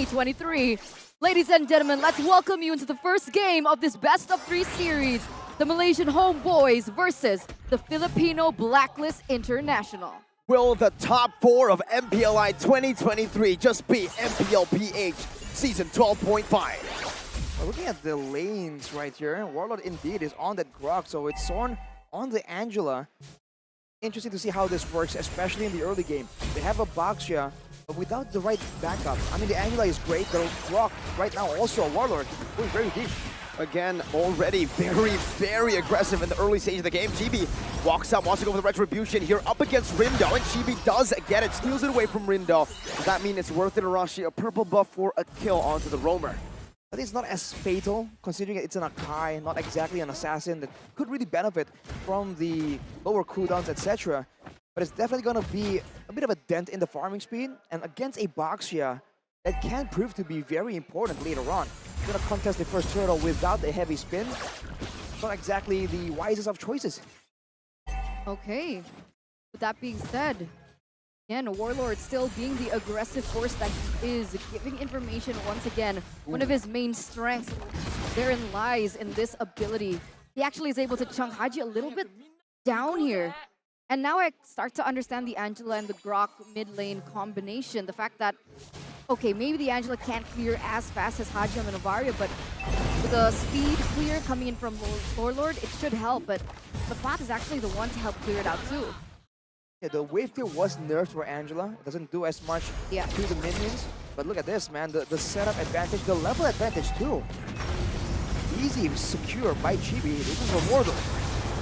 2023. Ladies and gentlemen, let's welcome you into the first game of this best-of-3 series. The Malaysian Homeboys versus the Filipino Blacklist International. Will the top 4 of MPLI 2023 just beat MPL PH Season 12.5? Well, looking at the lanes right here, Warlord indeed is on that Grok, so it's Sorn on the Angela. Interesting to see how this works, especially in the early game. They have a Baxia, but without the right backup. I mean, the Angela is great, but Grok right now also a Warlord going very deep. Again, already very aggressive in the early stage of the game. GB walks out, wants to go for the Retribution here up against Rindo, and GB does get it, steals it away from Rindo. Does that mean it's worth it, Arashi? A purple buff for a kill onto the Roamer. But it's not as fatal, considering it's an Akai, not exactly an assassin that could really benefit from the lower cooldowns, etc. But it's definitely going to be a bit of a dent in the farming speed, and against a Baxia, that can prove to be very important later on. Going to contest the first turtle without a heavy spin. Not exactly the wisest of choices. Okay, with that being said, again, Warlord still being the aggressive force that he is, giving information once again. One of his main strengths therein lies in this ability. He actually is able to chunk Haji a little bit down here. And now I start to understand the Angela and the Grok mid lane combination. The fact that, okay, maybe the Angela can't clear as fast as Hajim and Avaria, but with the speed clear coming in from Warlord, it should help. But the Path is actually the one to help clear it out too. Yeah, the wave clear was nerfed for Angela. It doesn't do as much to the minions. But look at this, man. The setup advantage, the level advantage too. Easy, secure by Chibi. This is a Wardle.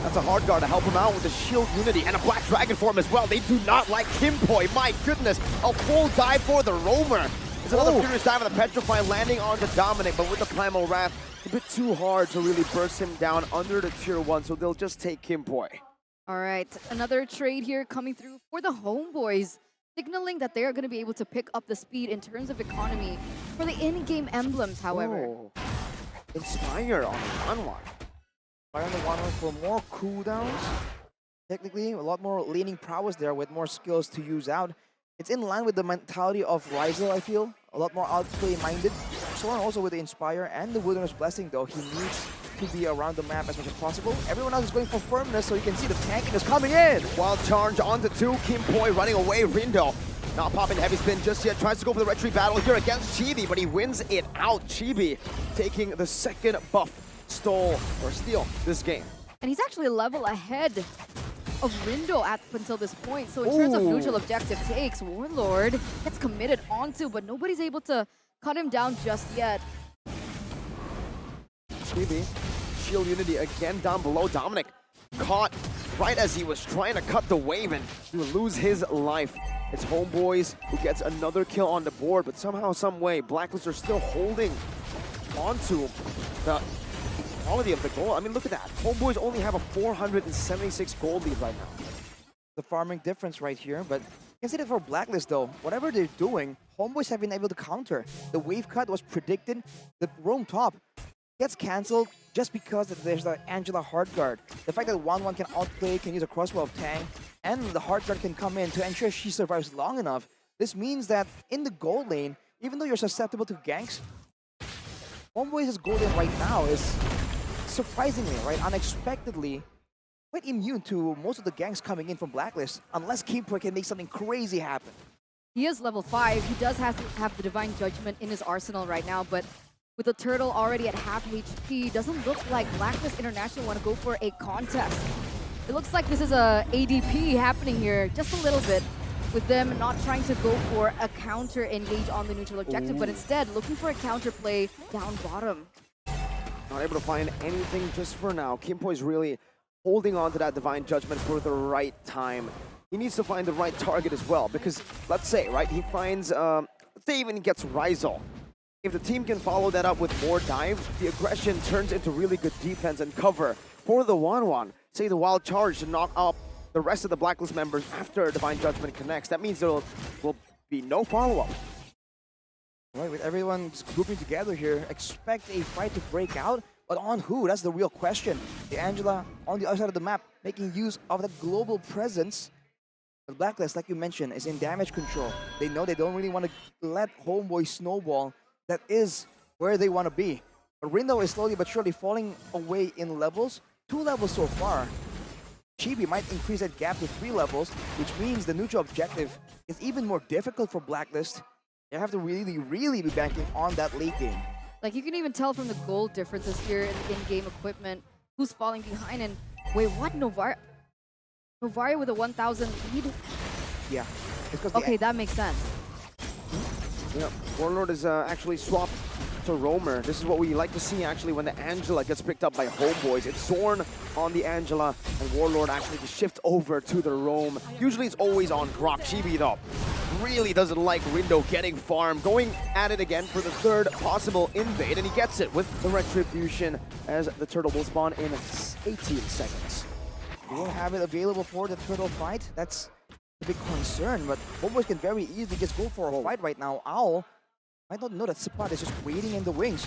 That's a hard guard to help him out with the Shield Unity and a Black Dragon form as well. They do not like Kimpoi. My goodness, a full dive for the Roamer. It's another furious dive of the Petrify landing onto Dominic, but with the Primal Wrath, a bit too hard to really burst him down under the tier 1, so they'll just take Kimpoi. All right, another trade here coming through for the Homeboys, signaling that they are going to be able to pick up the speed in terms of economy for the in-game emblems, however. Oh. Inspire on the 1-1. Fire on the 1-1 for more cooldowns. Technically, a lot more laning prowess there with more skills to use out. It's in line with the mentality of Ryzel, I feel. A lot more outplay-minded. Soren also with the Inspire and the Wilderness Blessing, though. He needs to be around the map as much as possible. Everyone else is going for firmness, so you can see the tanking is coming in. Wild charge onto 2. Kimpoi running away. Rindo not popping heavy spin just yet. Tries to go for the retreat battle here against Chibi, but he wins it out. Chibi taking the second buff. Steal this game. And he's actually a level ahead of Rindo up until this point. So in terms of neutral objective takes, Warlord gets committed onto, but nobody's able to cut him down just yet. Chibi, Shield Unity again down below. Dominic caught right as he was trying to cut the wave and he would lose his life. It's Homeboys who gets another kill on the board, but somehow, some way, Blacklist are still holding onto the quality of the goal. I mean, look at that. Homeboys only have a 476 gold lead right now. The farming difference right here, but consider for Blacklist though, whatever they're doing, Homeboys have been able to counter. The wave cut was predicted. The roam top gets cancelled just because there's the Angela hard guard. The fact that 1-1 can outplay, can use a crossbow of Tang, and the hard guard can come in to ensure she survives long enough. This means that in the gold lane, even though you're susceptible to ganks, Homeboys' gold lane right now is surprisingly, right, unexpectedly, quite immune to most of the ganks coming in from Blacklist, unless Kimpoi can make something crazy happen. He is level 5. He does have the Divine Judgment in his arsenal right now, but with the Turtle already at half HP, doesn't look like Blacklist International want to go for a contest. It looks like this is a ADP happening here, just a little bit, with them not trying to go for a counter engage on the neutral objective, but instead looking for a counter play down bottom. Not able to find anything just for now. Kimpoi's really holding on to that Divine Judgment for the right time. He needs to find the right target as well, because let's say, right, he finds, let's say even he gets Ryzel. If the team can follow that up with more dive, the aggression turns into really good defense and cover for the 1-1. Say the Wild Charge to knock up the rest of the Blacklist members after Divine Judgment connects. That means there will be no follow-up. Right, with everyone grouping together here, expect a fight to break out, but on who? That's the real question. The Angela on the other side of the map, making use of that global presence. But BLACKLIST, like you mentioned, is in damage control. They know they don't really want to let HOMEBOIS snowball. That is where they want to be. But Rindo is slowly but surely falling away in levels. 2 levels so far. Chibi might increase that gap to 3 levels, which means the neutral objective is even more difficult for BLACKLIST. You have to really be banking on that late game. Like, you can even tell from the gold differences here in the in-game equipment who's falling behind. And wait, what? Novaria with a 1,000 lead? Yeah. Okay, that makes sense. Yeah, Warlord is actually swapped to Roamer. This is what we like to see actually when the Angela gets picked up by HOMEBOIS. It's Zorn on the Angela, and Warlord actually just shift over to the Roam. Usually it's always on Grok. Chibi though really doesn't like Rindo getting farmed. Going at it again for the third possible invade, and he gets it with the Retribution as the Turtle will spawn in 18 seconds. We won't have it available for the Turtle fight. That's a big concern, but HOMEBOIS can very easily just go for a fight right now. Owl might not know that Spot is just waiting in the wings.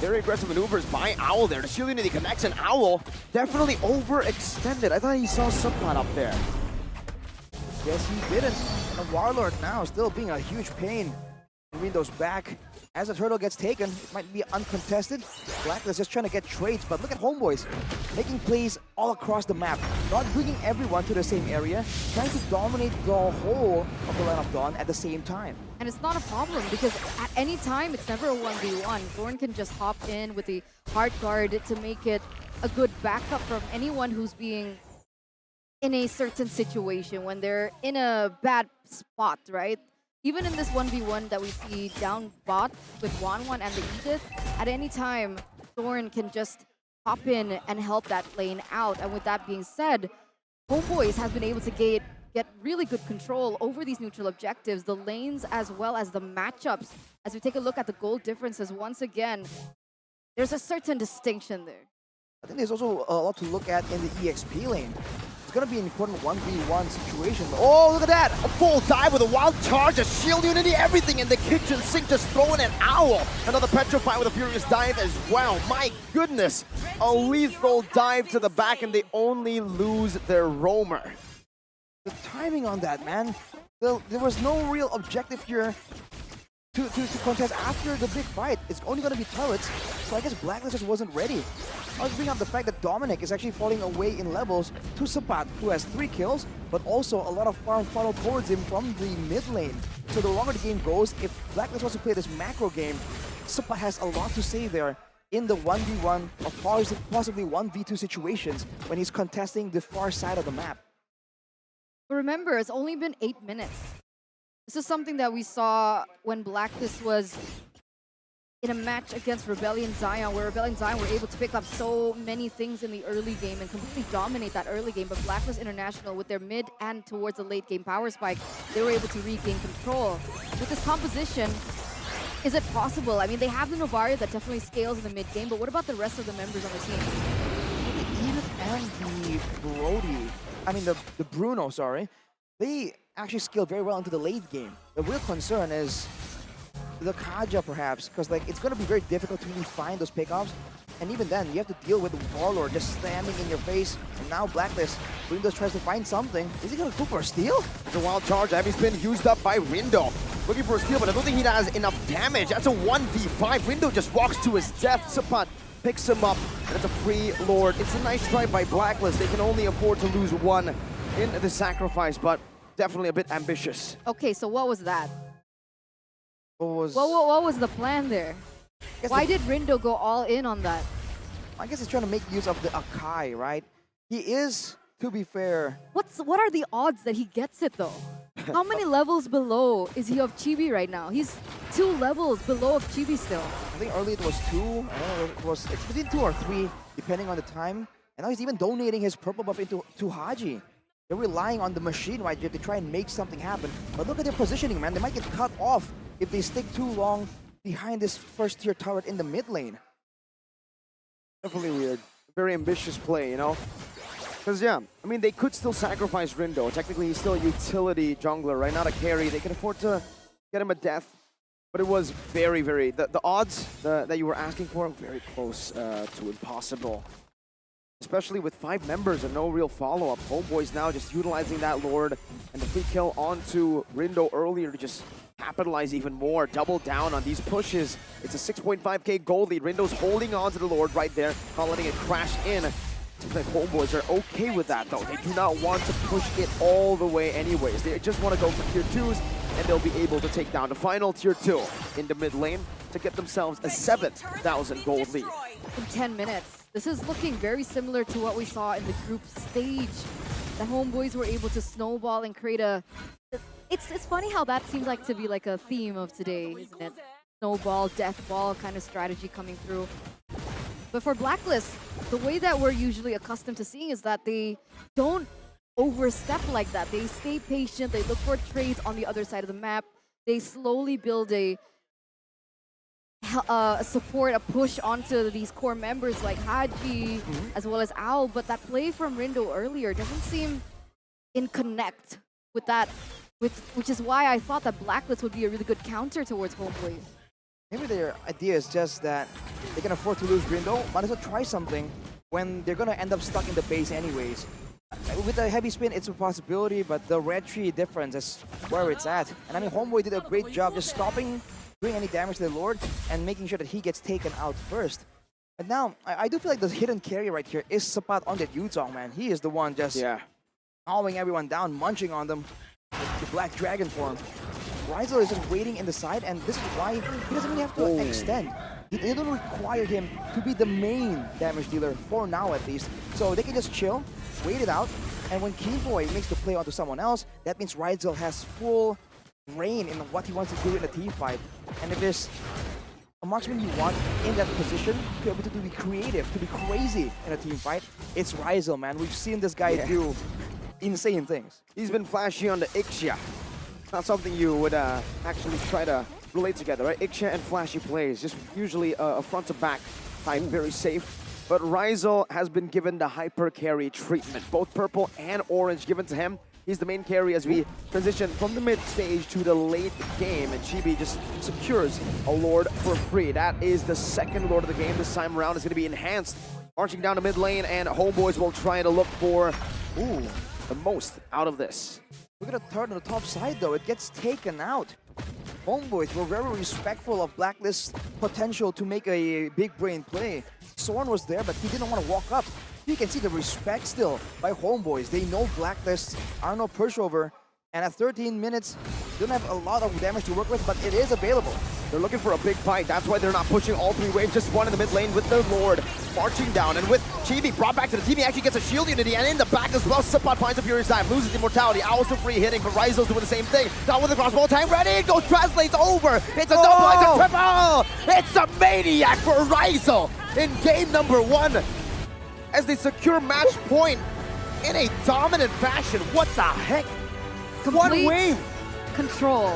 Very aggressive maneuvers by Owl there. The shield unity connects, and Owl definitely overextended. I thought he saw Subplat up there. Yes, he didn't. And Warlord now still being a huge pain in Rindo's back. As the Turtle gets taken, it might be uncontested. BLACKLIST just trying to get trades, but look at HOMEBOIS making plays all across the map. Not bringing everyone to the same area, trying to dominate the whole of the Land of Dawn at the same time. And it's not a problem because at any time, it's never a 1v1. Zorn can just hop in with the hard guard to make it a good backup from anyone who's being in a certain situation when they're in a bad spot, right? Even in this 1v1 that we see down bot with Wanwan and the Edith, at any time, Zorn can just hop in and help that lane out. And with that being said, HOMEBOIS has been able to get really good control over these neutral objectives, the lanes as well as the matchups. As we take a look at the gold differences, once again, there's a certain distinction there. I think there's also a lot to look at in the EXP lane. It's going to be an important 1v1 situation. Oh, look at that! A full dive with a wild charge, a shield unity, everything in the kitchen sink, just throwing an Owl. Another Petrify with a furious dive as well. My goodness! A lethal dive to the back, and they only lose their Roamer. The timing on that, man. There was no real objective here to contest after the big fight. It's only going to be turrets, so I guess BLACKLIST just wasn't ready. I was bringing up the fact that Dominic is actually falling away in levels to Sapat, who has 3 kills, but also a lot of farm funnel towards him from the mid lane. So the longer the game goes, if BLACKLIST wants to play this macro game, Sapat has a lot to say there in the 1v1 or possibly 1v2 situations when he's contesting the far side of the map. But remember, it's only been 8 minutes. This is something that we saw when BLACKLIST was in a match against Rebellion Zion, where Rebellion Zion were able to pick up so many things in the early game and completely dominate that early game. But BLACKLIST International, with their mid and towards the late game power spike, they were able to regain control. With this composition, is it possible? I mean, they have the Novaria that definitely scales in the mid game, but what about the rest of the members on the team? Edith and the Brody, I mean the Bruno, sorry, they actually scale very well into the late game. The real concern is the Kaja, perhaps, because like it's going to be very difficult to really find those pickoffs. And even then, you have to deal with the Warlord just slamming in your face. And now BLACKLIST, Rindo tries to find something. Is he going to go for a steal? It's a wild charge. Heavy spin used up by Rindo. Looking for a steal, but I don't think he has enough damage. That's a 1v5. Rindo just walks to his death. Sapat picks him up, and it's a free Lord. It's a nice try by BLACKLIST. They can only afford to lose one in the sacrifice, but definitely a bit ambitious. Okay, so what was that? What was the plan there? Why did Rindo go all in on that? I guess he's trying to make use of the Akai, right? He is, to be fair... What are the odds that he gets it, though? How many levels below is he of Chibi right now? He's 2 levels below of Chibi still. I think early it was 2. I don't know, it's between 2 or 3, depending on the time. And now he's even donating his purple buff to Haji. They're relying on the machine right here to try and make something happen. But look at their positioning, man. They might get cut off if they stick too long behind this first tier turret in the mid lane. Definitely weird. Very ambitious play, you know? Because, yeah, I mean, they could still sacrifice Rindo. Technically, he's still a utility jungler, right? Not a carry. They can afford to get him a death. But it was very, very... The odds that you were asking for, very close to impossible. especially with 5 members and no real follow-up. HOMEBOIS now just utilizing that Lord and the free kill onto Rindo earlier to just capitalize even more, double down on these pushes. It's a 6.5k gold lead. Rindo's holding on to the Lord right there, not letting it crash in. Seems like HOMEBOIS are okay with that though. They do not want to push it all the way anyways. They just want to go for tier 2s, and they'll be able to take down the final tier 2 in the mid lane to get themselves a 7,000 gold lead. In 10 minutes. This is looking very similar to what we saw in the group stage. The HOMEBOIS were able to snowball and create a... It's funny how that seems like to be like a theme of today, isn't it? Snowball, death ball kind of strategy coming through. But for BLACKLIST, the way that we're usually accustomed to seeing is that they don't overstep like that. They stay patient, they look for trades on the other side of the map. They slowly build a support, a push onto these core members like Haji, as well as Owl. But that play from Rindo earlier doesn't seem in connect with that, which is why I thought that BLACKLIST would be a really good counter towards HOMEBOIS. Maybe their idea is just that they can afford to lose Rindo, might as well try something when they're gonna end up stuck in the base anyways. With the heavy spin, it's a possibility, but the red tree difference is where it's at. And I mean, HOMEBOIS did a great job just stopping doing any damage to the Lord and making sure that he gets taken out first. And now, I do feel like the hidden carry right here is Sapat on that Yuzong, man. He is the one just gnawing everyone down, munching on them with the Black Dragon form. Ryzel is just waiting in the side, and this is why he doesn't really have to extend. They don't require him to be the main damage dealer, for now at least. So they can just chill, wait it out, and when Keyboy makes the play onto someone else, that means Ryzel has full reign in what he wants to do in a team fight. And if there's a marksman you want in that position to be able to be creative, to be crazy in a team fight, it's Ryzel, man. We've seen this guy do insane things. He's been flashy on the Ixia. Not something you would actually try to relate together, right? Ixia and flashy plays, just usually a front to back type, very safe. But Ryzel has been given the hyper carry treatment, both purple and orange given to him. He's the main carry as we transition from the mid stage to the late game, and Chibi just secures a Lord for free. That is the second Lord of the game. This time around is going to be enhanced. Marching down the mid lane, and HOMEBOIS will try to look for the most out of this. Look at the turn on the top side though, it gets taken out. HOMEBOIS were very respectful of BLACKLIST's potential to make a big brain play. Sorn was there, but he didn't want to walk up. You can see the respect still by HOMEBOIS. They know BLACKLIST are no pushover, and at 13 minutes, they don't have a lot of damage to work with, but it is available. They're looking for a big fight. That's why they're not pushing all 3 waves. Just one in the mid lane with the Lord marching down. And with Chibi brought back to the team, he actually gets a shield unity. And in the back as well, Sapat finds a Furious Dive, loses immortality. Owl's a free hitting, but Ryzel's doing the same thing. Down with the crossbow, tank ready. It goes, translates over. It's a double, it's a triple. It's a maniac for Ryzel in game number 1. As they secure match point in a dominant fashion. What the heck? Complete One wave. control.